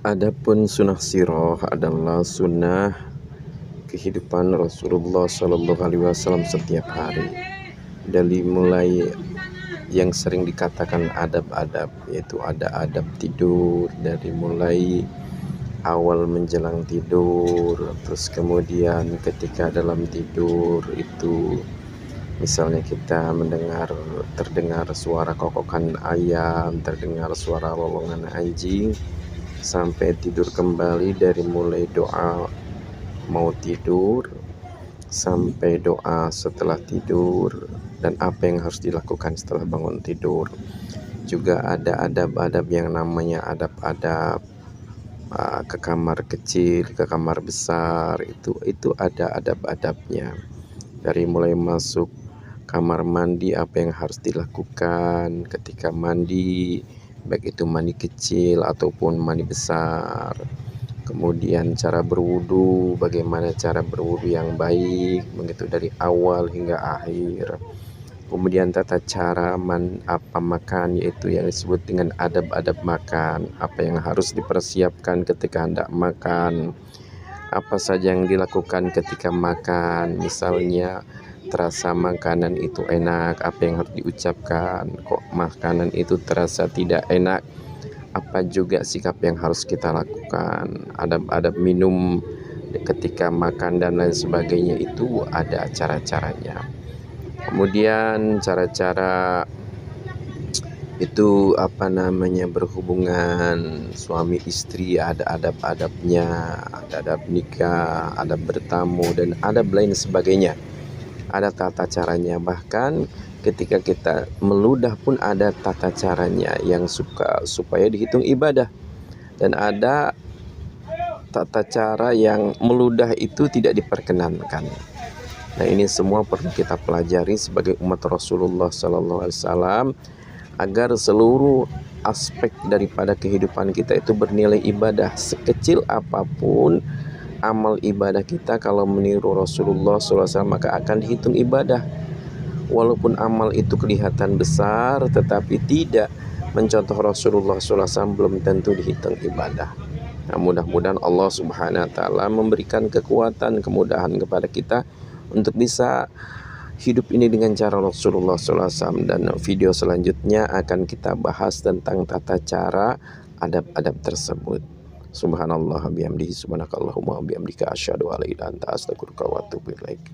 Adapun sunnah sirah adalah sunnah kehidupan Rasulullah Shallallahu Alaihi Wasallam setiap hari. Dari mulai yang sering dikatakan adab-adab, yaitu ada adab tidur, dari mulai awal menjelang tidur, terus kemudian ketika dalam tidur itu misalnya kita terdengar suara kokokan ayam, terdengar suara lolongan anjing, sampai tidur kembali, dari mulai doa mau tidur sampai doa setelah tidur, dan apa yang harus dilakukan setelah bangun tidur. Juga ada adab-adab yang namanya adab-adab ke kamar kecil, ke kamar besar, itu ada adab-adabnya. Dari mulai masuk kamar mandi, apa yang harus dilakukan ketika mandi, baik itu mandi kecil ataupun mandi besar. Kemudian cara berwudu, bagaimana cara berwudu yang baik, begitu dari awal hingga akhir. Kemudian tata cara makan, yaitu yang disebut dengan adab-adab makan, apa yang harus dipersiapkan ketika hendak makan, apa saja yang dilakukan ketika makan. Misalnya terasa makanan itu enak, apa yang harus diucapkan. Kok makanan itu terasa tidak enak, apa juga sikap yang harus kita lakukan. Adab-adab minum ketika makan dan lain sebagainya, itu ada cara-caranya. Kemudian cara-cara itu berhubungan suami istri, ada adab-adabnya, ada adab nikah, adab bertamu, dan adab lain sebagainya. Ada tata caranya, bahkan ketika kita meludah pun ada tata caranya yang supaya dihitung ibadah. Dan ada tata cara yang meludah itu tidak diperkenankan. Nah, ini semua perlu kita pelajari sebagai umat Rasulullah Sallallahu Alaihi Wasallam, agar seluruh aspek daripada kehidupan kita itu bernilai ibadah. Sekecil apapun amal ibadah kita, kalau meniru Rasulullah SAW, maka akan dihitung ibadah. Walaupun amal itu kelihatan besar, tetapi tidak mencontoh Rasulullah SAW, belum tentu dihitung ibadah. Nah, mudah-mudahan Allah Subhanahu Wa Taala memberikan kekuatan, kemudahan kepada kita untuk bisa hidup ini dengan cara Rasulullah SAW. Dan video selanjutnya akan kita bahas tentang tata cara adab-adab tersebut. Subhanallah bihamdihi, subhanakallahumma bihamdika, asyhadu an la ilaha illa anta, astaghfiruka wa atubu ilaik.